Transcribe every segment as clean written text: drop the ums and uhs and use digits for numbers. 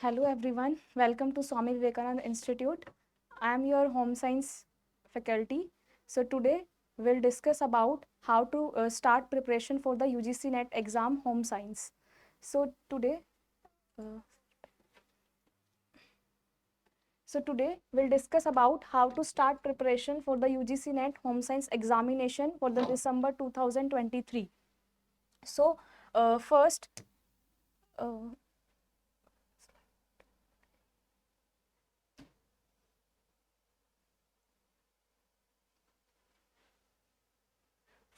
Hello everyone, welcome to Swami Vivekananda Institute. I am your home science faculty. So today we'll discuss about how to start preparation for the UGC NET exam home science. So today, uh, today we'll discuss about how to start preparation for the UGC NET home science examination for the December 2023. So first, uh,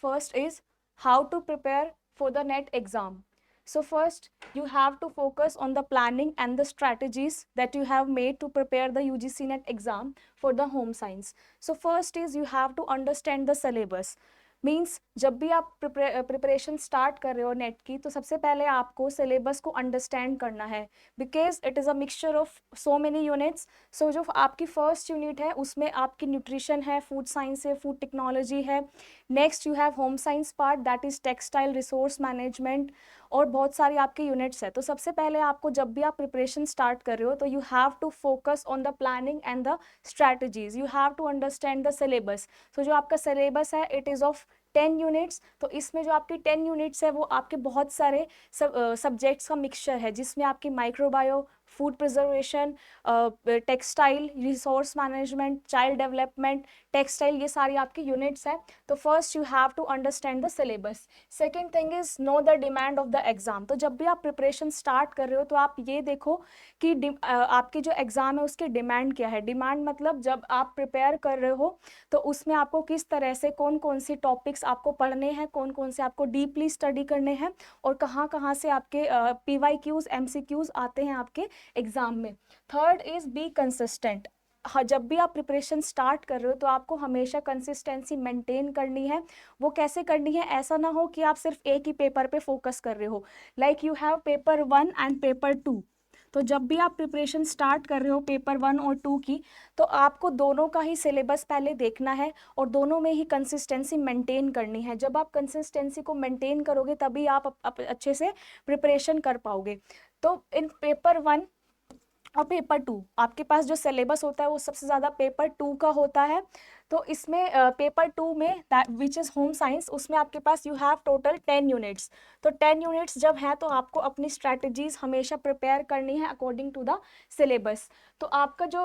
First is how to prepare for the NET exam. So first you have to focus on the planning and the strategies that you have made to prepare the UGC NET exam for the home science. So first is you have to understand the syllabus. Means जब भी आप preparation start कर रहे हो net की तो सबसे पहले आपको सिलेबस को अंडरस्टैंड करना है because it is a mixture of so many units. So जो आपकी फर्स्ट यूनिट है उसमें आपकी न्यूट्रिशन है, फूड साइंस है, फूड टेक्नोलॉजी है. Next you have home science part that is textile resource management और बहुत सारी आपकी यूनिट्स है. तो सबसे पहले आपको जब भी आप प्रिपरेशन स्टार्ट कर रहे हो तो you have to focus on the planning and the strategies. You have to understand the syllabus. So जो आपका सिलेबस है इट इज़ ऑफ 10 यूनिट्स. तो इसमें जो आपकी 10 यूनिट्स है वो आपके बहुत सारे सब्जेक्ट्स का मिक्सचर है जिसमें आपकी microbio, food preservation, textile, resource management, child development, textile, ये सारी आपकी यूनिट्स हैं. तो first you have to understand the syllabus. Second thing is know the demand of the exam. तो जब भी आप प्रिपरेशन स्टार्ट कर रहे हो तो आप ये देखो कि आपकी जो एग्जाम है उसकी डिमांड क्या है. डिमांड मतलब जब आप प्रिपेयर कर रहे हो तो उसमें आपको किस तरह से कौन कौन सी टॉपिक्स आपको पढ़ने हैं, कौन कौन से आपको डीपली स्टडी करने हैं और कहाँ कहाँ से आपके PYQs MCQs आते हैं आपके एग्जाम में. Third is be consistent. हाँ, जब भी आप प्रिपरेशन स्टार्ट कर रहे हो तो आपको हमेशा कंसिस्टेंसी मेंटेन करनी है. वो कैसे करनी है, ऐसा ना हो कि आप सिर्फ एक ही पेपर पे फोकस कर रहे हो. Like you have paper 1 and paper 2. तो जब भी आप प्रिपरेशन स्टार्ट कर रहे हो पेपर 1 और 2 की तो आपको दोनों का ही सिलेबस पहले देखना है और दोनों में ही कंसिस्टेंसी मेंटेन करनी है. जब आप कंसिस्टेंसी को मेंटेन करोगे तभी आप अच्छे से प्रिपरेशन कर पाओगे. तो इन पेपर 1 और पेपर 2 आपके पास जो सिलेबस होता है वो सबसे ज़्यादा पेपर 2 का होता है. तो इसमें पेपर 2 में विच इज़ होम साइंस उसमें आपके पास यू हैव टोटल 10 यूनिट्स. तो 10 यूनिट्स जब हैं तो आपको अपनी स्ट्रैटेजीज हमेशा प्रिपेयर करनी है अकॉर्डिंग टू द सिलेबस. तो आपका जो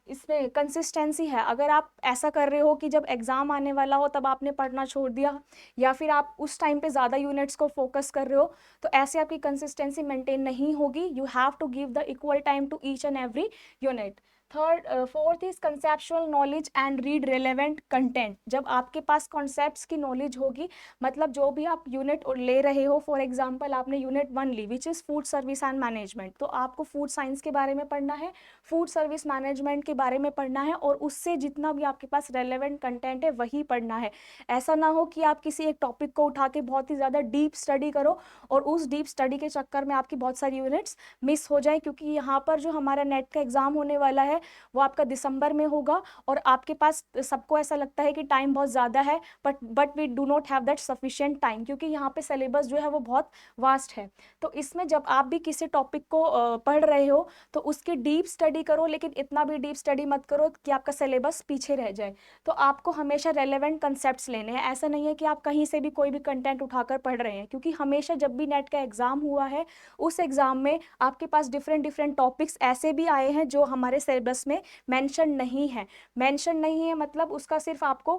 इसमें कंसिस्टेंसी है, अगर आप ऐसा कर रहे हो कि जब एग्ज़ाम आने वाला हो तब आपने पढ़ना छोड़ दिया या फिर आप उस टाइम पे ज़्यादा यूनिट्स को फोकस कर रहे हो तो ऐसे आपकी कंसिस्टेंसी मेंटेन नहीं होगी. You have to give the equal time to each and every unit. Fourth is conceptual knowledge and read relevant content. जब आपके पास कॉन्सेप्ट्स की नॉलेज होगी, मतलब जो भी आप यूनिट ले रहे हो, फॉर एग्जांपल आपने यूनिट 1 ली which is food service and management, तो आपको फूड साइंस के बारे में पढ़ना है, फूड सर्विस मैनेजमेंट के बारे में पढ़ना है और उससे जितना भी आपके पास रेलेवेंट कंटेंट है वही पढ़ना है. ऐसा ना हो कि आप किसी एक टॉपिक को उठा के बहुत ही ज़्यादा डीप स्टडी करो और उस डीप स्टडी के चक्कर में आपकी बहुत सारी यूनिट्स मिस हो जाए. क्योंकि यहाँ पर जो हमारा नेट का एग्ज़ाम होने वाला है वो आपका दिसंबर में होगा और आपके पास सबको ऐसा लगता है कि टाइम बहुत ज़्यादा है but we do not have that sufficient time क्योंकि यहाँ पे सिलेबस जो है वो बहुत वास्ट है. तो इसमें जब आप भी किसी टॉपिक को पढ़ रहे हो तो उसकी डीप स्टडी करो, लेकिन इतना भी डीप स्टडी मत करो कि आपका सिलेबस पीछे रह जाए. तो आपको हमेशा रेलेवेंट कंसेप्ट्स लेने हैं. ऐसा नहीं है कि आप कहीं से भी कोई भी कंटेंट उठाकर पढ़ रहे हैं, क्योंकि हमेशा जब भी नेट का एग्ज़ाम हुआ है उस एग्ज़ाम में आपके पास डिफरेंट डिफरेंट टॉपिक्स ऐसे भी आए हैं जो हमारे सिलेबस में मेंशन नहीं है. मेंशन नहीं है मतलब उसका सिर्फ आपको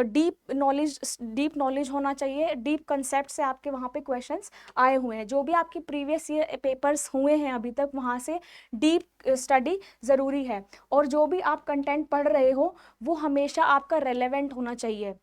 डीप नॉलेज होना चाहिए. डीप कंसेप्ट से आपके वहाँ पे क्वेश्चंस आए हुए हैं. जो भी आपके प्रीवियस ईयर पेपर्स हुए हैं अभी तक वहाँ से डीप स्टडी ज़रूरी है. और जो भी आप कंटेंट पढ़ रहे हो वो हमेशा आपका रेलेवेंट होना चाहिए.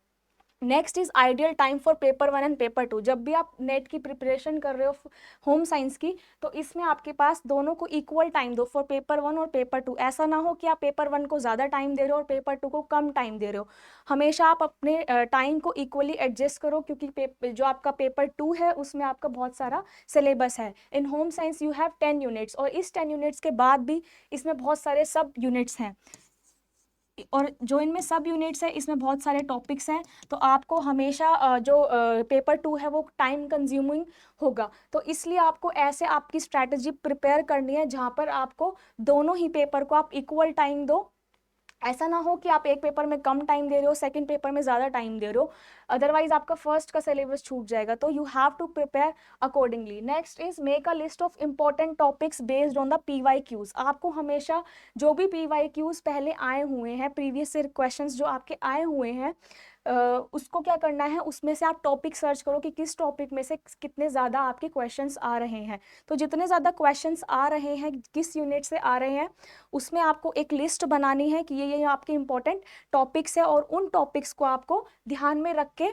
Next is ideal time for paper 1 and paper 2. जब भी आप नेट की प्रिपरेशन कर रहे हो होम साइंस की तो इसमें आपके पास दोनों को इक्वल टाइम दो फॉर पेपर 1 और पेपर 2. ऐसा ना हो कि आप पेपर 1 को ज़्यादा टाइम दे रहे हो और पेपर 2 को कम टाइम दे रहे हो. हमेशा आप अपने टाइम को इक्वली एडजस्ट करो क्योंकि जो आपका पेपर 2 है उसमें आपका बहुत सारा सिलेबस है. In home science you have 10 units और इस 10 यूनिट्स के बाद भी इसमें बहुत सारे सब यूनिट्स हैं. और जो इनमें सब यूनिट्स है इसमें बहुत सारे टॉपिक्स हैं, तो आपको हमेशा जो पेपर 2 है वो टाइम कंज्यूमिंग होगा। तो इसलिए आपको ऐसे आपकी स्ट्रैटेजी प्रिपेयर करनी है जहाँ पर आपको दोनों ही पेपर को आप इक्वल टाइम दो। ऐसा ना हो कि आप एक पेपर में कम टाइम दे रहे हो, सेकंड पेपर में ज़्यादा टाइम दे रहे हो, अदरवाइज आपका फर्स्ट का सिलेबस छूट जाएगा। तो you have to prepare accordingly. Next is make a list of important topics based on the PYQs। आपको हमेशा जो भी PYQs पहले आए हुए हैं, प्रीवियस क्वेश्चंस जो आपके आए हुए हैं, उसको क्या करना है, उसमें से आप टॉपिक सर्च करो कि किस टॉपिक में से कितने ज़्यादा आपके क्वेश्चंस आ रहे हैं। तो जितने ज़्यादा क्वेश्चंस आ रहे हैं, किस यूनिट से आ रहे हैं, उसमें आपको एक लिस्ट बनानी है कि ये आपके इंपॉर्टेंट टॉपिक्स है, और उन टॉपिक्स को आपको ध्यान में रख के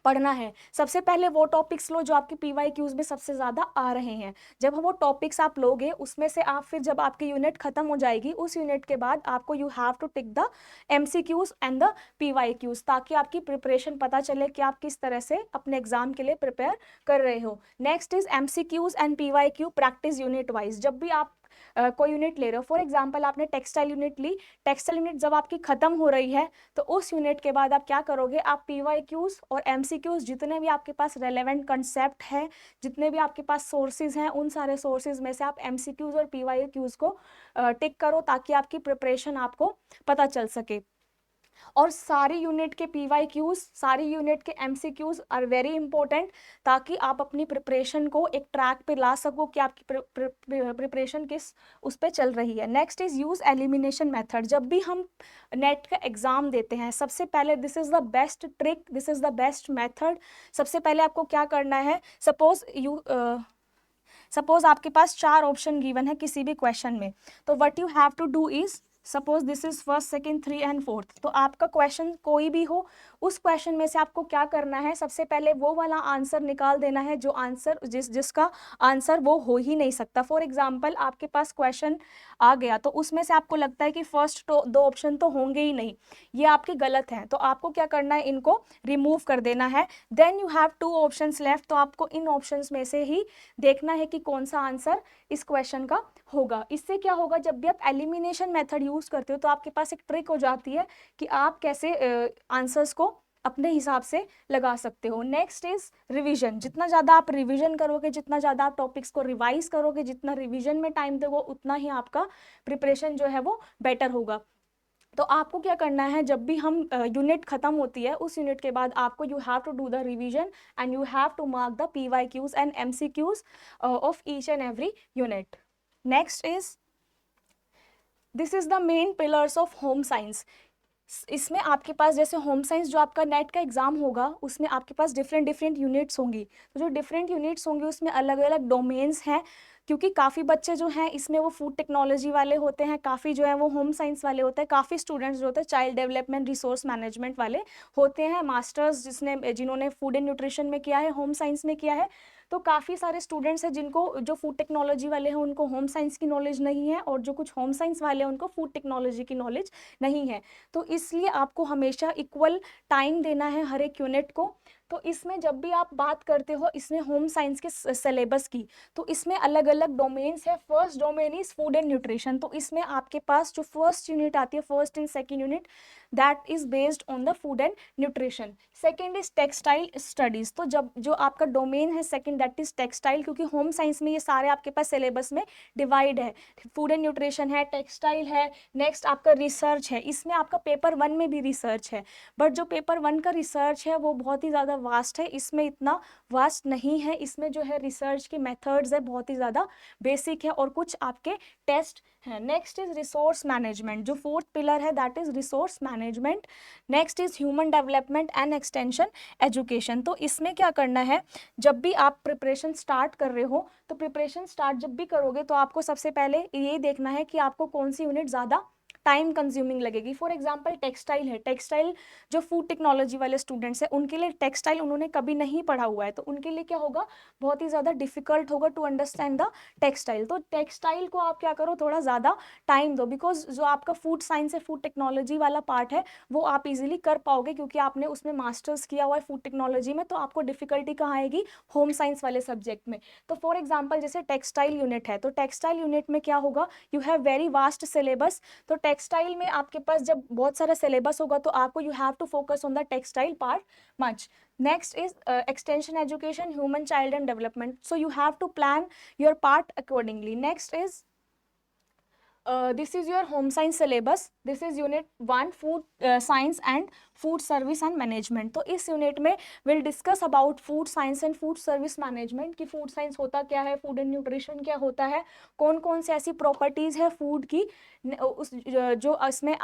पढ़ना है। सबसे पहले वो टॉपिक्स लो जो आपके PYQs में सबसे ज़्यादा आ रहे हैं। जब वो टॉपिक्स आप लोगे, उसमें से आप फिर जब आपकी यूनिट खत्म हो जाएगी, उस यूनिट के बाद आपको you have to tick the MCQs and the PYQs, ताकि आपकी प्रिपरेशन पता चले कि आप किस तरह से अपने एग्जाम के लिए प्रिपेयर कर रहे हो। Next is MCQs and PYQ practice unit wise. जब भी आप कोई यूनिट ले रहे हो, फॉर एग्जाम्पल आपने टेक्सटाइल यूनिट ली, टेक्सटाइल यूनिट जब आपकी खत्म हो रही है, तो उस यूनिट के बाद आप क्या करोगे, आप PYQs और MCQs जितने भी आपके पास रेलेवेंट कंसेप्ट है, जितने भी आपके पास सोर्सेज हैं, उन सारे सोर्सेज में से आप MCQs और PYQs को टिक करो, ताकि आपकी प्रिपरेशन आपको पता चल सके। और सारी यूनिट के PYQs, सारी यूनिट के MCQs आर वेरी इंपॉर्टेंट, ताकि आप अपनी प्रिपरेशन को एक ट्रैक पे ला सको कि आपकी प्रिपरेशन किस उस पर चल रही है। Next is use elimination method. जब भी हम नेट का एग्जाम देते हैं, सबसे पहले this is the best trick, this is the best method. सबसे पहले आपको क्या करना है, सपोज आपके पास 4 ऑप्शन गिवन है किसी भी क्वेश्चन में, तो what you have to do is, suppose this is first, second, 3 and 4th, तो आपका क्वेश्चन कोई भी हो, उस क्वेश्चन में से आपको क्या करना है, सबसे पहले वो वाला आंसर निकाल देना है जो आंसर जिसका आंसर वो हो ही नहीं सकता। फॉर एग्जाम्पल आपके पास क्वेश्चन आ गया, तो उसमें से आपको लगता है कि फर्स्ट 2 ऑप्शन तो होंगे ही नहीं, ये आपके गलत हैं, तो आपको क्या करना है, इनको रिमूव कर देना है। Then you have 2 options left, तो आपको इन ऑप्शंस में से ही देखना है कि कौन सा आंसर इस क्वेश्चन का होगा। इससे क्या होगा, जब भी आप एलिमिनेशन मेथड यूज करते हो, तो आपके पास एक ट्रिक हो जाती है कि आप कैसे आंसर्स को अपने हिसाब से लगा सकते हो। Next is revision. जितना ज़्यादा आप रिवीजन करोगे, जितना ज़्यादा आप टॉपिक्स को रिवाइज करोगे, जितना रिवीजन में टाइम दोगे, उतना ही आपका प्रिपरेशन जो है वो बेटर होगा। तो आपको क्या करना है, जब भी हम यूनिट खत्म होती है, उस यूनिट के बाद आपको you have to do the revision and you have to mark the PYQs and MCQs of each and every unit. Next is this is the main pillars of home science. इसमें आपके पास जैसे home science जो आपका net का exam होगा, उसमें आपके पास different units होंगी, तो जो डिफरेंट यूनिट्स होंगी उसमें अलग अलग डोमेन्स हैं, क्योंकि काफ़ी बच्चे जो हैं इसमें वो फूड टेक्नोलॉजी वाले होते हैं, काफ़ी जो है वो होम साइंस वाले होते हैं, काफ़ी स्टूडेंट्स जो होते हैं चाइल्ड डेवलपमेंट रिसोर्स मैनेजमेंट वाले होते हैं, मास्टर्स जिन्होंने फूड एंड न्यूट्रिशन में किया है, होम साइंस में किया है। तो काफ़ी सारे स्टूडेंट्स हैं जिनको, जो फूड टेक्नोलॉजी वाले हैं उनको होम साइंस की नॉलेज नहीं है, और जो कुछ होम साइंस वाले हैं उनको फूड टेक्नोलॉजी की नॉलेज नहीं है। तो इसलिए आपको हमेशा इक्वल टाइम देना है हर एक यूनिट को। तो इसमें जब भी आप बात करते हो इसमें होम साइंस के सिलेबस की, तो इसमें अलग अलग डोमेन्स है। First domain is food and nutrition, तो इसमें आपके पास जो फर्स्ट यूनिट आती है, first and second unit, that is based on the food and nutrition. Second is textile studies, तो जब जो आपका डोमेन है सेकंड, दैट इज टेक्सटाइल, क्योंकि होम साइंस में ये सारे आपके पास सिलेबस में डिवाइड है, फूड एंड न्यूट्रिशन है, टेक्सटाइल है, नेक्स्ट आपका रिसर्च है। इसमें आपका पेपर 1 में भी रिसर्च है, बट जो पेपर 1 का रिसर्च है वो बहुत ही ज़्यादा वास्ट है, इसमें इतना वास्ट नहीं है। इसमें जो है रिसर्च के मेथड्स है बहुत ही ज़्यादा बेसिक है, और कुछ आपके टेस्ट हैं। नेक्स्ट इज रिसोर्स मैनेजमेंट, जो 4th पिलर है that is resource management. Next is human development and extension education. तो इसमें क्या करना है, जब भी आप प्रिपरेशन स्टार्ट कर रहे हो, तो प्रिपरेशन स्टार्ट जब भी करोगे तो आपको सबसे पहले ये देखना है कि आपको कौन सी यूनिट ज़्यादा टाइम कंज्यूमिंग लगेगी। फॉर एग्जाम्पल टेक्सटाइल है, टेक्सटाइल जो फूड टेक्नोलॉजी वाले स्टूडेंट्स हैं उनके लिए टेक्सटाइल उन्होंने कभी नहीं पढ़ा हुआ है, तो उनके लिए क्या होगा, बहुत ही ज़्यादा डिफिकल्ट होगा टू अंडरस्टैंड द टेक्सटाइल। तो टेक्सटाइल को आप क्या करो, थोड़ा ज़्यादा टाइम दो, बिकॉज जो आपका फूड साइंस है, फूड टेक्नोलॉजी वाला पार्ट है, वो आप इजीली कर पाओगे क्योंकि आपने उसमें मास्टर्स किया हुआ है फूड टेक्नोलॉजी में। तो आपको डिफिकल्टी कहाँ आएगी, होम साइंस वाले सब्जेक्ट में। तो फॉर एग्जाम्पल जैसे टेक्सटाइल यूनिट है, तो टेक्सटाइल यूनिट में क्या होगा, you have very vast syllabus. तो टेक्सटाइल में आपके पास जब बहुत सारा सिलेबस होगा तो आपको you have to focus on the textile part much. Next is extension education, human child and development. So you have to plan your part accordingly. Next is this is your home science syllabus. This is unit 1 food science and food service and management. तो इस unit में we'll discuss about food science and food service management कि food science होता क्या है, food and nutrition क्या होता है, कौन कौन से ऐसी प्रॉपर्टीज़ है फूड की उस जो इसमें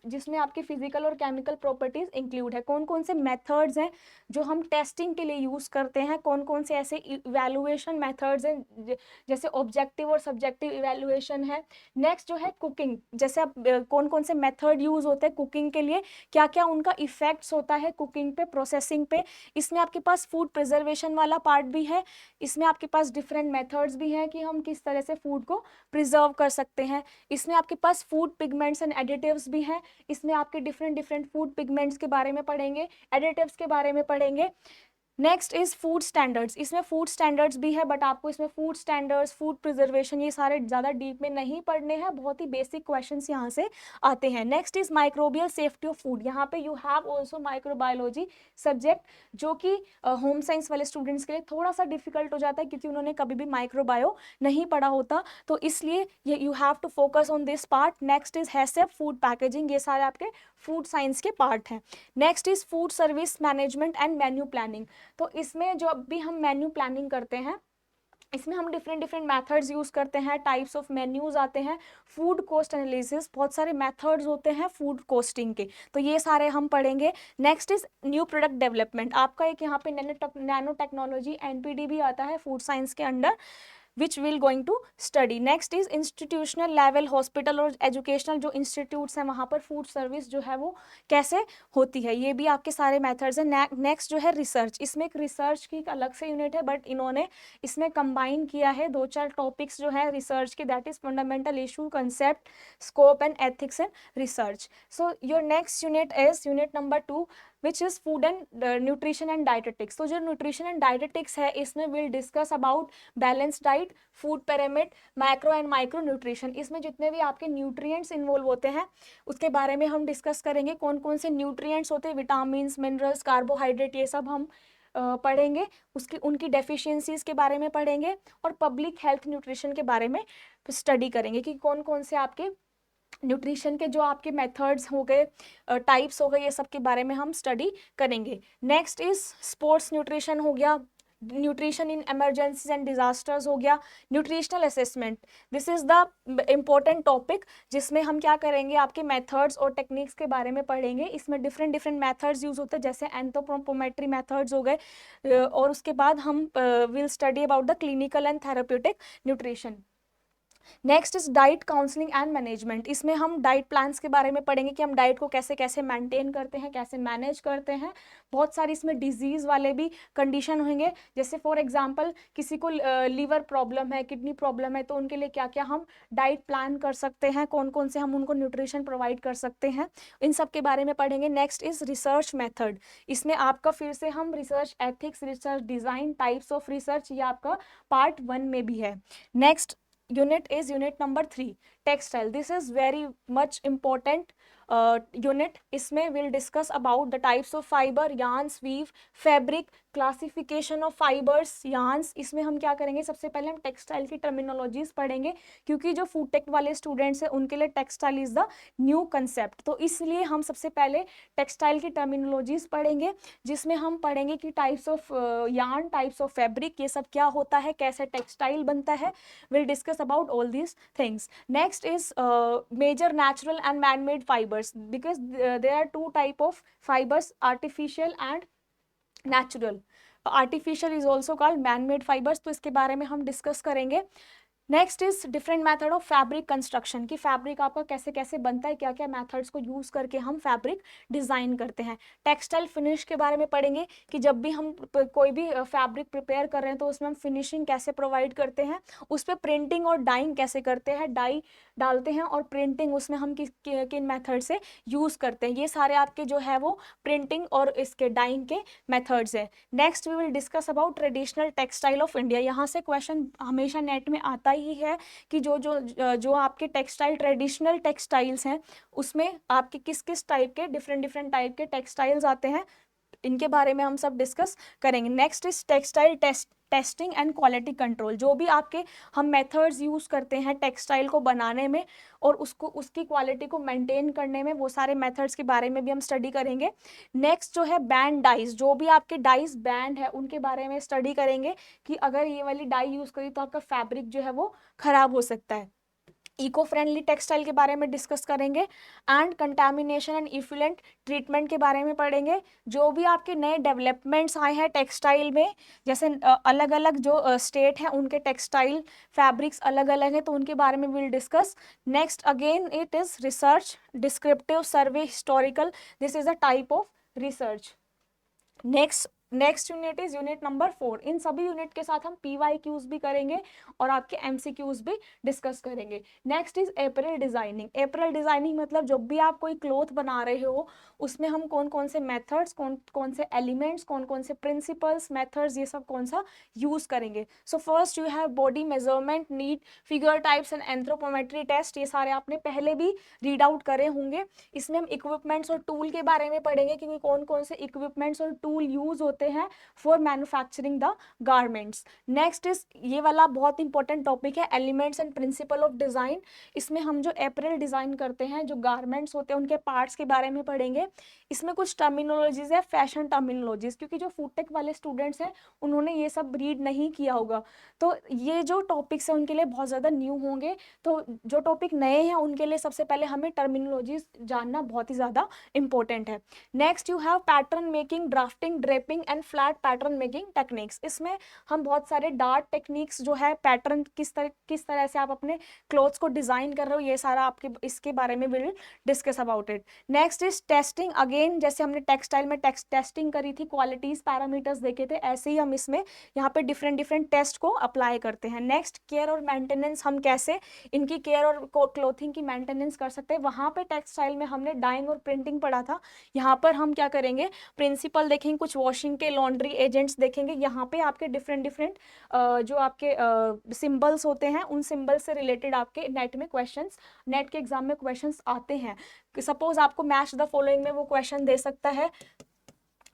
जिसमें आपकी फिजिकल और केमिकल प्रॉपर्टीज़ इंक्लूड है, कौन कौन से मेथड्स हैं जो हम टेस्टिंग के लिए यूज़ करते हैं, कौन कौन से ऐसे इवैल्यूएशन मेथड्स हैं जैसे ऑब्जेक्टिव और सब्जेक्टिव इवैल्यूएशन है. नेक्स्ट जो है कुकिंग, जैसे आप कौन कौन से मेथड यूज़ होते हैं कुकिंग के लिए, क्या क्या उनका इफेक्ट्स होता है कुकिंग पे, प्रोसेसिंग पे. इसमें आपके पास फूड प्रिजर्वेशन वाला पार्ट भी है, इसमें आपके पास डिफरेंट मेथड्स भी हैं कि हम किस तरह से फूड को प्रिजर्व कर सकते हैं. इसमें आपके पास फूड पिगमेंट्स एंड एडिटिव्स भी हैं, इसमें आपके डिफरेंट फूड पिगमेंट्स के बारे में पढ़ेंगे, एडिटिव्स के बारे में पढ़ेंगे. नेक्स्ट इज फूड स्टैंडर्ड्स, इसमें फूड स्टैंडर्ड्स भी है बट आपको इसमें फूड स्टैंडर्ड्स, फूड प्रिजर्वेशन ये सारे ज़्यादा डीप में नहीं पढ़ने हैं, बहुत ही बेसिक क्वेश्चंस यहाँ से आते हैं. Next is microbial safety of food, यहाँ पे you have also microbiology subject जो कि होम साइंस वाले स्टूडेंट्स के लिए थोड़ा सा डिफिकल्ट हो जाता है क्योंकि उन्होंने कभी भी माइक्रोबायो नहीं पढ़ा होता, तो इसलिए you have to focus on this part. Next is HACCP food packaging, ये सारे आपके फूड साइंस के पार्ट हैं. Next is food service management and menu planning, तो इसमें जो भी हम मेन्यू प्लानिंग करते हैं इसमें हम डिफरेंट मेथड्स यूज़ करते हैं, टाइप्स ऑफ मेन्यूज आते हैं, फूड कॉस्ट एनालिसिस, बहुत सारे मेथड्स होते हैं फूड कॉस्टिंग के, तो ये सारे हम पढ़ेंगे. Next is new product development, आपका एक यहाँ पे नैनो टेक्नोलॉजी NPD भी आता है फूड साइंस के under which we'll going to study. Next is institutional level hospital और educational जो institutes हैं वहाँ पर food service जो है वो कैसे होती है, ये भी आपके सारे methods हैं. नेक्स्ट जो है रिसर्च, इसमें एक रिसर्च की एक अलग से यूनिट है बट इन्होंने इसमें कंबाइन किया है 2-4 टॉपिक्स जो है रिसर्च के, that is fundamental issue, concept, scope and ethics and research. So your next unit is unit number 2 which is food and nutrition and dietetics. तो जो न्यूट्रिशन एंड डाइटेटिक्स है इसमें will discuss about balance diet, food pyramid, macro and micro nutrition. इसमें जितने भी आपके nutrients involve होते हैं उसके बारे में हम डिस्कस करेंगे, कौन कौन से न्यूट्रिएंट्स होते हैं, विटामिन्स, मिनरल्स, कार्बोहाइड्रेट, ये सब हम पढ़ेंगे, उसकी उनकी डेफिशिएंसीज के बारे में पढ़ेंगे और पब्लिक हेल्थ न्यूट्रिशन के बारे में स्टडी करेंगे कि कौन कौन से आपके न्यूट्रिशन के जो आपके मेथड्स हो गए, टाइप्स हो गए, ये सब के बारे में हम स्टडी करेंगे. नेक्स्ट इज स्पोर्ट्स न्यूट्रिशन हो गया, nutrition in emergencies and disasters हो गया, nutritional assessment, this is the important topic जिसमें हम क्या करेंगे आपके मेथड्स और टेक्निक्स के बारे में पढ़ेंगे. इसमें डिफरेंट मेथड्स यूज होते हैं जैसे एंथ्रोपोमेट्री मेथड्स हो गए और उसके बाद हम will study about the clinical and therapeutic nutrition. Next is diet counselling and management, इसमें हम डाइट प्लान्स के बारे में पढ़ेंगे कि हम डाइट को कैसे कैसे मेंटेन करते हैं, कैसे मैनेज करते हैं. बहुत सारी इसमें डिजीज़ वाले भी कंडीशन होंगे, जैसे फॉर एग्जांपल किसी को लीवर प्रॉब्लम है, किडनी प्रॉब्लम है, तो उनके लिए क्या क्या हम डाइट प्लान कर सकते हैं, कौन कौन से हम उनको न्यूट्रिशन प्रोवाइड कर सकते हैं, इन सब के बारे में पढ़ेंगे. नेक्स्ट इज रिसर्च मेथड, इसमें आपका फिर से हम research ethics, research design, types of research, ये आपका पार्ट 1 में भी है. Next unit is unit number 3 textile. This is very much important unit. इसमें we'll discuss about the types of fiber, yarns, weave, fabric, classification of fibres, yarns. इसमें हम क्या करेंगे, सबसे पहले हम टेक्सटाइल की टर्मिनोलॉजीज पढ़ेंगे क्योंकि जो फूड टेक वाले स्टूडेंट्स हैं उनके लिए textile is the new concept, तो इसलिए हम सबसे पहले टेक्सटाइल की टर्मिनोलॉजीज पढ़ेंगे जिसमें हम पढ़ेंगे कि types of yarn, types of fabric, ये सब क्या होता है, कैसे टेक्सटाइल बनता है. Will discuss about all these things. Next is major natural and man made fibres, because there are 2 type of fibres, artificial and natural. Artificial is also called man made fibres, तो इसके बारे में हम discuss करेंगे. Next is different method of fabric construction, कि fabric आपका कैसे कैसे बनता है, क्या क्या मेथड्स को यूज करके हम फैब्रिक डिजाइन करते हैं. टेक्सटाइल फिनिश के बारे में पढ़ेंगे कि जब भी हम कोई भी फैब्रिक प्रिपेयर कर रहे हैं तो उसमें हम फिनिशिंग कैसे प्रोवाइड करते हैं, उस पर प्रिंटिंग और डाइंग कैसे करते हैं, डाई डालते हैं और प्रिंटिंग उसमें हम किन मेथड से यूज करते हैं, ये सारे आपके जो है वो प्रिंटिंग और इसके डाइंग के मेथड्स है. Next we will discuss about traditional textile of India. यहाँ से क्वेश्चन हमेशा नेट में आता ही है कि जो आपके टेक्सटाइल ट्रेडिशनल टेक्सटाइल्स हैं उसमें आपके किस किस टाइप के डिफरेंट टाइप के टेक्सटाइल्स आते हैं, इनके बारे में हम सब डिस्कस करेंगे। Next is textile testing and quality control. जो भी आपके हम मेथड्स यूज़ करते हैं टेक्सटाइल को बनाने में और उसकी क्वालिटी को मेंटेन करने में, वो सारे मेथड्स के बारे में भी हम स्टडी करेंगे। नेक्स्ट जो है बैंड डाइज, जो भी आपके डाइज बैंड है उनके बारे में स्टडी करेंगे कि अगर ये वाली डाई यूज़ करी तो आपका फैब्रिक जो है वो खराब हो सकता है। इको फ्रेंडली टेक्सटाइल के बारे में डिस्कस करेंगे and contamination and effluent treatment के बारे में पढ़ेंगे। जो भी आपके नए डेवलपमेंट्स आए हैं टेक्सटाइल में, जैसे अलग अलग जो स्टेट हैं उनके टेक्सटाइल फैब्रिक्स अलग अलग हैं तो उनके बारे में will discuss. Next again it is research, descriptive, survey, historical, this is a type of research. Next unit is unit number 4। इन सभी यूनिट के साथ हम PYQs भी करेंगे और आपके MCQs भी डिस्कस करेंगे। Next is apparel designing. Apparel designing मतलब जब भी आप कोई क्लोथ बना रहे हो उसमें हम कौन कौन से मेथड्स, कौन कौन से एलिमेंट्स, कौन कौन से प्रिंसिपल्स, मेथड्स, ये सब कौन सा यूज करेंगे। So first you have body measurement, need, figure types and anthropometry test. ये सारे आपने पहले भी रीड आउट करे होंगे। इसमें हम इक्विपमेंट्स और टूल के बारे में पढ़ेंगे क्योंकि कौन कौन से इक्विपमेंट्स और टूल यूज होते हैं for manufacturing the garments. Next is ये वाला बहुत इंपॉर्टेंट टॉपिक है elements and principle of design. इसमें हम जो अपेरल डिजाइन करते हैं, जो गारमेंट्स होते हैं उनके पार्ट्स के बारे में पढ़ेंगे। इसमें कुछ टर्मिनोलॉजीज है, फैशन टर्मिनोलॉजीज, क्योंकि जो फूड टेक वाले स्टूडेंट्स हैं उन्होंने ये सब रीड नहीं किया होगा तो ये जो टॉपिक्स हैं उनके लिए बहुत ज़्यादा न्यू होंगे। तो जो टॉपिक नए हैं उनके लिए सबसे पहले हमें टर्मिनोलॉजीज जानना बहुत ही ज़्यादा इंपॉर्टेंट है। Next you have pattern making, drafting, draping and flat pattern making techniques. इसमें हम बहुत सारे डार्ट टेक्निक्स जो है, पैटर्न किस तरह से आप अपने क्लोथ्स को डिजाइन कर रहे हो, ये सारा आपके इसके बारे में will discuss about it. Next is testing. Again जैसे हमने टेक्सटाइल में टेस्टिंग करी थी, क्वालिटीज पैरामीटर्स देखे थे, ऐसे ही हम इसमें यहाँ पे डिफरेंट टेस्ट को अप्लाई करते हैं। नेक्स्ट केयर और मेंटेनेंस, हम कैसे इनकी केयर और क्लोथिंग की मेंटेनेंस कर सकते हैं। वहाँ पे टेक्सटाइल में हमने डाइंग और प्रिंटिंग पढ़ा था, यहाँ पर हम क्या करेंगे, प्रिंसिपल देखेंगे, कुछ वॉशिंग के लॉन्ड्री एजेंट्स देखेंगे। यहाँ पे आपके डिफरेंट जो आपके सिंबल्स होते हैं उन सिंबल्स से रिलेटेड आपके नेट के एग्जाम में क्वेश्चंस आते हैं। सपोज आपको मैच द फॉलोइंग में वो क्वेश्चन दे सकता है,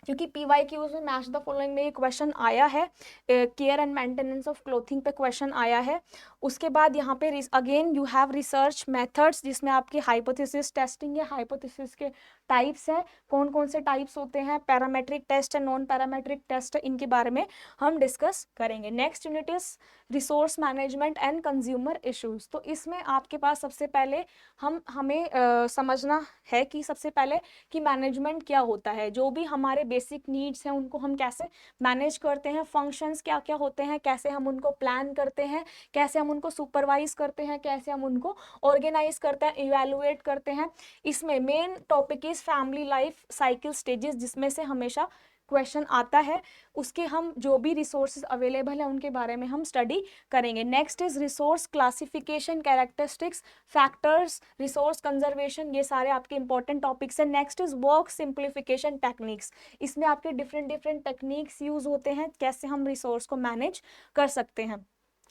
क्योंकि PYQs में मैच द फॉलोइंग में ये क्वेश्चन आया है, care and maintenance of clothing पे क्वेश्चन आया है। उसके बाद यहाँ पे again you have research methods, जिसमें आपकी हाइपोथेसिस टेस्टिंग है, हाइपोथेसिस के टाइप्स है, कौन कौन से टाइप्स होते हैं, पैरामेट्रिक टेस्ट है, नॉन पैरामेट्रिक टेस्ट है, इनके बारे में हम डिस्कस करेंगे। Next unit is resource management and consumer issues. तो इसमें आपके पास सबसे पहले हमें समझना है कि सबसे पहले कि मैनेजमेंट क्या होता है। जो भी हमारे बेसिक नीड्स हैं उनको हम कैसे मैनेज करते हैं, फंक्शंस क्या क्या होते हैं, कैसे हम उनको प्लान करते हैं, कैसे हम उनको सुपरवाइज करते हैं, कैसे हम उनको ऑर्गेनाइज करते हैं, इवेलुएट करते हैं। इसमें main topic is family life cycle stages, जिसमें से हमेशा क्वेश्चन आता है। उसके हम जो भी रिसोर्सेज अवेलेबल है उनके बारे में हम स्टडी करेंगे। Next is resource classification, characteristics, factors, resource conservation, ये सारे आपके इंपॉर्टेंट टॉपिक्स हैं। Next is work simplification techniques. इसमें आपके डिफरेंट टेक्निक्स यूज होते हैं, कैसे हम रिसोर्स को मैनेज कर सकते हैं।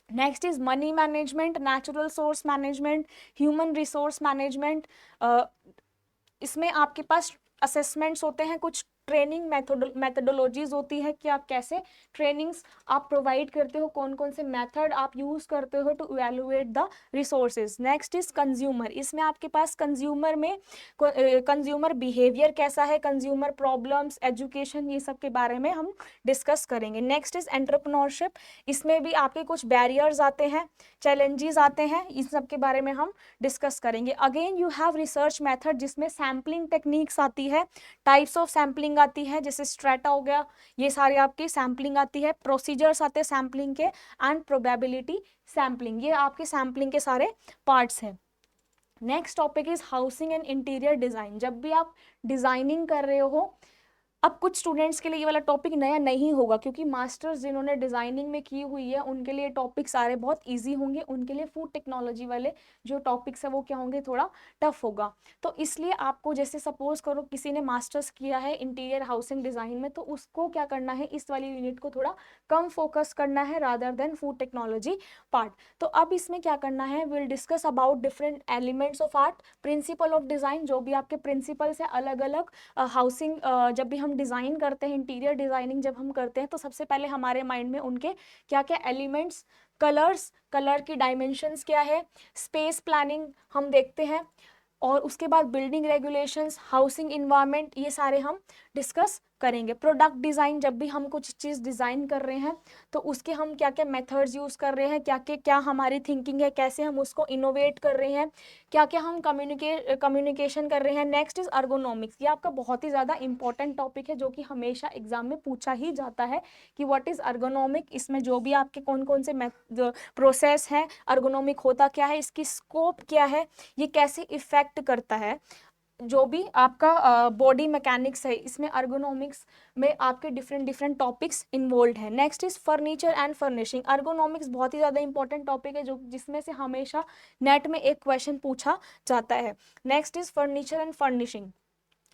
Next is money management, natural source management, human resource management. इसमें आपके पास असेसमेंट्स होते हैं, कुछ ट्रेनिंग मेथडोलॉजीज होती है कि आप कैसे ट्रेनिंग्स आप प्रोवाइड करते हो, कौन कौन से मेथड आप यूज करते हो to evaluate the resources. Next is consumer. इसमें आपके पास कंज्यूमर में कंज्यूमर बिहेवियर कैसा है, कंज्यूमर प्रॉब्लम्स, एजुकेशन, ये सब के बारे में हम डिस्कस करेंगे। Next is entrepreneurship. इसमें भी आपके कुछ बैरियर्स आते हैं, चैलेंजेस आते हैं, इन सब के बारे में हम डिस्कस करेंगे। Again you have research method, जिसमें सैम्पलिंग टेक्निक्स आती है, टाइप्स ऑफ सैम्पलिंग आती है, जैसे स्ट्रेटा हो गया, ये सारी आपकी सैम्पलिंग आती है, प्रोसीजर्स आते हैं सैम्पलिंग के, एंड प्रोबेबिलिटी सैम्पलिंग, ये आपके सैम्पलिंग के सारे पार्ट्स हैं। Next topic is housing and interior design. जब भी आप डिजाइनिंग कर रहे हो अब कुछ स्टूडेंट्स के लिए ये वाला टॉपिक नया नहीं होगा, क्योंकि मास्टर्स जिन्होंने डिजाइनिंग में की हुई है उनके लिए टॉपिक सारे बहुत इजी होंगे, उनके लिए फूड टेक्नोलॉजी वाले जो टॉपिक्स है वो क्या होंगे, थोड़ा टफ होगा। तो इसलिए आपको, जैसे सपोज करो किसी ने मास्टर्स किया है इंटीरियर हाउसिंग डिजाइन में, तो उसको क्या करना है, इस वाली यूनिट को थोड़ा कम फोकस करना है rather than food technology part. तो अब इसमें क्या करना है, will discuss about different elements of art, principle of design, जो भी आपके प्रिंसिपल्स है अलग अलग हाउसिंग, जब भी हम डिज़ाइन करते हैं, इंटीरियर डिज़ाइनिंग जब हम करते हैं, तो सबसे पहले हमारे माइंड में उनके क्या क्या एलिमेंट्स, कलर्स, कलर की डायमेंशंस क्या है, स्पेस प्लानिंग हम देखते हैं, और उसके बाद बिल्डिंग रेगुलेशंस, हाउसिंग इन्वायरमेंट, ये सारे हम डिस्कस करेंगे। प्रोडक्ट डिज़ाइन, जब भी हम कुछ चीज़ डिज़ाइन कर रहे हैं तो उसके हम क्या क्या मेथड्स यूज़ कर रहे हैं, क्या हमारी थिंकिंग है, कैसे हम उसको इनोवेट कर रहे हैं, क्या क्या हम कम्युनिकेशन कर रहे हैं। नेक्स्ट इज अर्गोनॉमिक्स, ये आपका बहुत ही ज़्यादा इंपॉर्टेंट टॉपिक है जो कि हमेशा एग्जाम में पूछा ही जाता है कि व्हाट इज़ अर्गोनॉमिक, इसमें जो भी आपके कौन कौन से प्रोसेस हैं, अर्गोनॉमिक होता क्या है, इसकी स्कोप क्या है, ये कैसे इफेक्ट करता है, जो भी आपका बॉडी मैकेनिक्स है, इसमें अर्गोनॉमिक्स में आपके डिफरेंट डिफरेंट टॉपिक्स इन्वॉल्व है। Next is furniture and furnishing, ergonomics बहुत ही ज़्यादा इंपॉर्टेंट टॉपिक है जो जिसमें से हमेशा नेट में एक क्वेश्चन पूछा जाता है। Next is furniture and furnishing,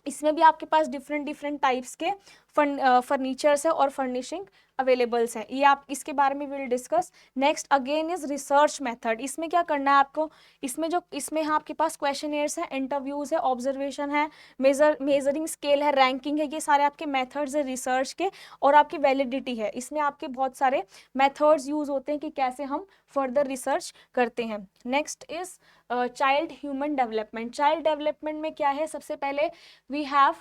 इसमें भी आपके पास डिफरेंट डिफरेंट टाइप्स के फर्नीचर्स है और फर्निशिंग अवेलेबल्स हैं, ये आप इसके बारे में will discuss. Next again is research method, इसमें क्या करना है आपको, इसमें आपके पास क्वेश्चनियर्स है, इंटरव्यूज है, ऑब्जर्वेशन है, मेजरिंग स्केल है, रैंकिंग है, ये सारे आपके मेथड्स है रिसर्च के, और आपकी वैलिडिटी है, इसमें आपके बहुत सारे मेथड्स यूज होते हैं कि कैसे हम फर्दर रिसर्च करते हैं। Next is child human development, child development में क्या है, सबसे पहले वी हैव,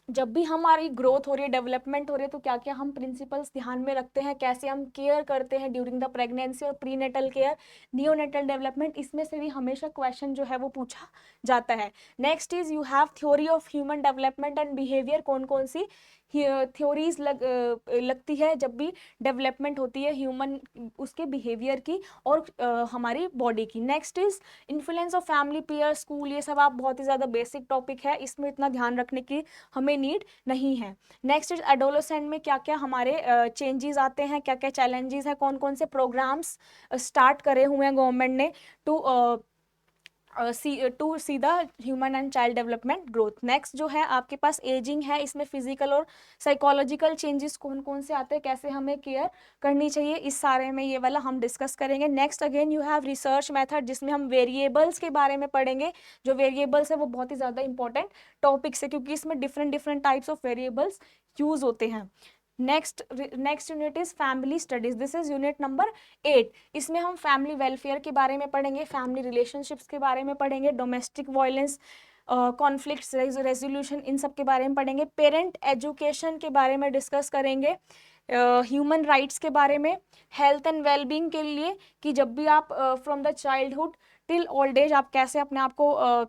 जब भी हमारी ग्रोथ हो रही है, डेवलपमेंट हो रही है, तो क्या क्या हम प्रिंसिपल्स ध्यान में रखते हैं, कैसे हम केयर करते हैं ड्यूरिंग द प्रेगनेंसी और प्रीनेटल केयर, नियोनेटल डेवलपमेंट, इसमें से भी हमेशा क्वेश्चन जो है वो पूछा जाता है। Next is you have theory of human development and behaviour, कौन कौन सी थ्योरीज लगती है जब भी डेवलपमेंट होती है ह्यूमन, उसके बिहेवियर की और हमारी बॉडी की। Next is influence of family, peer, school, ये सब आप बहुत ही ज़्यादा बेसिक टॉपिक है, इसमें इतना ध्यान रखने की हमें नीड नहीं है। नेक्स्ट इज एडोलेसेंट में क्या क्या हमारे चेंजेस आते हैं, क्या क्या चैलेंजेस हैं, कौन कौन से प्रोग्राम्स स्टार्ट करे हुए हैं गवर्नमेंट ने to see the human and child development growth. Next जो है आपके पास एजिंग है, इसमें फिजिकल और साइकोलॉजिकल चेंजेस कौन कौन से आते हैं, कैसे हमें केयर करनी चाहिए, इस सारे में ये वाला हम डिस्कस करेंगे। Next again you have research method, जिसमें हम वेरिएबल्स के बारे में पढ़ेंगे, जो वेरिएबल्स है वो बहुत ही ज़्यादा इंपॉर्टेंट टॉपिक्स है, क्योंकि इसमें different different types of variables use होते हैं। Next unit is family studies, this is unit number 8, इसमें हम फैमिली वेलफेयर के बारे में पढ़ेंगे, फैमिली रिलेशनशिप्स के बारे में पढ़ेंगे, डोमेस्टिक वायलेंस, कॉन्फ्लिक्ट्स रेजोल्यूशन, इन सब के बारे में पढ़ेंगे, पेरेंट एजुकेशन के बारे में डिस्कस करेंगे, ह्यूमन राइट्स के बारे में, हेल्थ एंड वेलबींग के लिए कि जब भी आप from the childhood till old age आप कैसे अपने आप को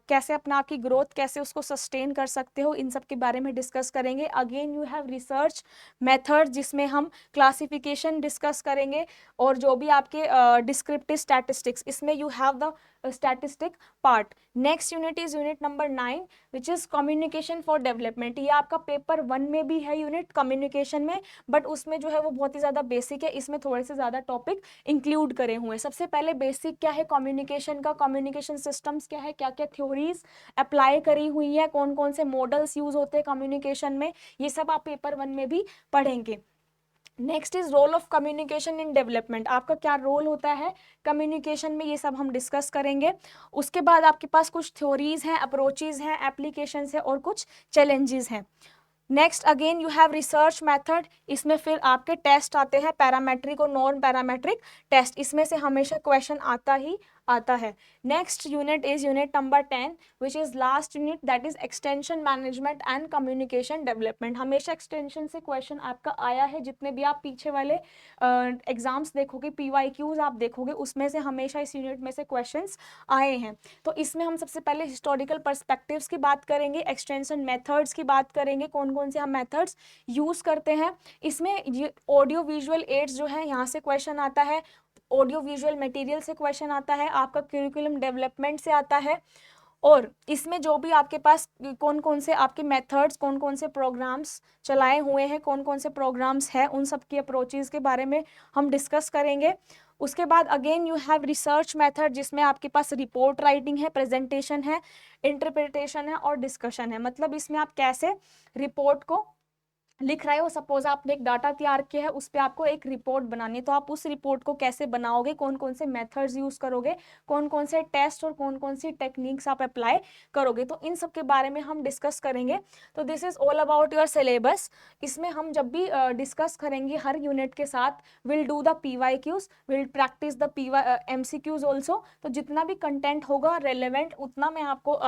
कैसे अपने आप की ग्रोथ कैसे उसको सस्टेन कर सकते हो, इन सब के बारे में डिस्कस करेंगे। Again you have research method, जिसमें हम क्लासिफिकेशन डिस्कस करेंगे, और जो भी आपके डिस्क्रिप्टिव स्टैटिस्टिक्स, इसमें you have the statistic part. Next unit is unit number 9 which is communication for development, ये आपका पेपर 1 में भी है यूनिट कम्युनिकेशन में, बट उसमें जो है वो बहुत ही ज़्यादा बेसिक है, इसमें थोड़े से ज़्यादा टॉपिक इंक्लूड करे हुए हैं। सबसे पहले बेसिक क्या है कम्युनिकेशन का, कम्युनिकेशन सिस्टम्स क्या है, क्या क्या थ्योरीज अप्लाई करी हुई है, कौन कौन से मॉडल्स यूज होते हैं कम्युनिकेशन में, ये सब आप पेपर 1 में भी पढ़ेंगे। Next is role of communication in development, आपका क्या रोल होता है कम्युनिकेशन में, ये सब हम डिस्कस करेंगे। उसके बाद आपके पास कुछ थ्योरीज हैं, अप्रोचेज हैं, एप्लीकेशंस हैं और कुछ चैलेंजेस हैं। Next again you have research method, इसमें फिर आपके टेस्ट आते हैं, पैरामेट्रिक और नॉन पैरामेट्रिक टेस्ट, इसमें से हमेशा क्वेश्चन आता है। Next unit is unit number 10 which is last unit, that is extension management and communication development. हमेशा एक्सटेंशन से क्वेश्चन आपका आया है, जितने भी आप पीछे वाले एग्जाम्स देखोगे, PYQs आप देखोगे, उसमें से हमेशा इस यूनिट में से क्वेश्चंस आए हैं। तो इसमें हम सबसे पहले हिस्टोरिकल पर्सपेक्टिव्स की बात करेंगे, एक्सटेंशन मेथड्स की बात करेंगे, कौन कौन से हम मेथड्स यूज करते हैं। इसमें ये ऑडियो विजुअल एड्स जो है, यहाँ से क्वेश्चन आता है, ऑडियो विजुअल मटेरियल से क्वेश्चन आता है, आपका करिकुलम डेवलपमेंट से आता है, और इसमें जो भी आपके पास कौन कौन से आपके मेथड्स, कौन कौन से प्रोग्राम्स चलाए हुए हैं, कौन कौन से प्रोग्राम्स हैं, उन सब की अप्रोचेस के बारे में हम डिस्कस करेंगे। उसके बाद again you have research method, जिसमें आपके पास रिपोर्ट राइटिंग है, प्रेजेंटेशन है, इंटरप्रिटेशन है और डिस्कशन है। मतलब इसमें आप कैसे रिपोर्ट को लिख रहे हो, सपोज आपने एक डाटा तैयार किया है, उस पर आपको एक रिपोर्ट बनानी है, तो आप उस रिपोर्ट को कैसे बनाओगे, कौन कौन से मेथड्स यूज करोगे, कौन कौन से टेस्ट और कौन कौन सी टेक्निक्स आप अप्लाई करोगे, तो इन सब के बारे में हम डिस्कस करेंगे। तो this is all about your syllabus. इसमें हम जब भी डिस्कस करेंगे हर यूनिट के साथ, will do the PYQs, will practice the MCQs also. तो जितना भी कंटेंट होगा रेलेवेंट, उतना मैं आपको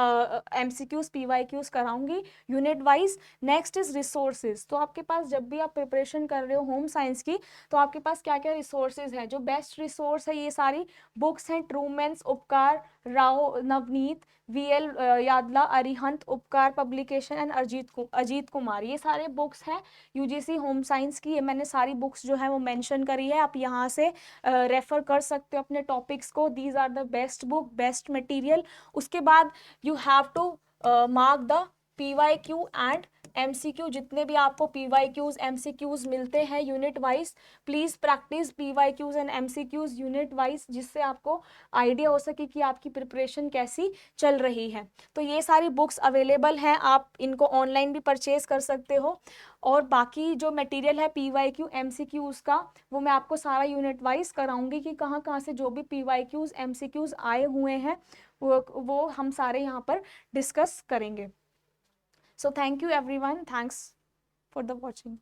MCQs PYQs कराऊंगी unit wise. Next is resources. तो आपके पास जब भी आप प्रिपरेशन कर रहे हो होम साइंस की, तो आपके पास क्या क्या रिसोर्सेज हैं। जो बेस्ट रिसोर्स है, ये सारी बुक्स हैं, ट्रूमेंस, उपकार, राव, नवनीत, VL यादला, अरिहंत, उपकार पब्लिकेशन एंड अजीत कुमार, ये सारे बुक्स हैं UGC होम साइंस की। ये मैंने सारी बुक्स जो है वो मेंशन करी है, आप यहाँ से रेफर कर सकते हो अपने टॉपिक्स को। These are the best book, best material. उसके बाद you have to mark the PYQ and MCQ। जितने भी आपको PYQs MCQs मिलते हैं unit wise, please practice PYQs and MCQs unit wise, जिससे आपको आइडिया हो सके कि आपकी प्रिपरेशन कैसी चल रही है। तो ये सारी बुक्स अवेलेबल हैं, आप इनको ऑनलाइन भी परचेज कर सकते हो। और बाकी जो मटेरियल है PYQ MCQs का, वो मैं आपको सारा यूनिट वाइज कराऊंगी कि कहाँ कहाँ से जो भी PYQs MCQs आए हुए हैं वो हम सारे यहाँ पर डिस्कस करेंगे। So thank you everyone. Thanks for the watching.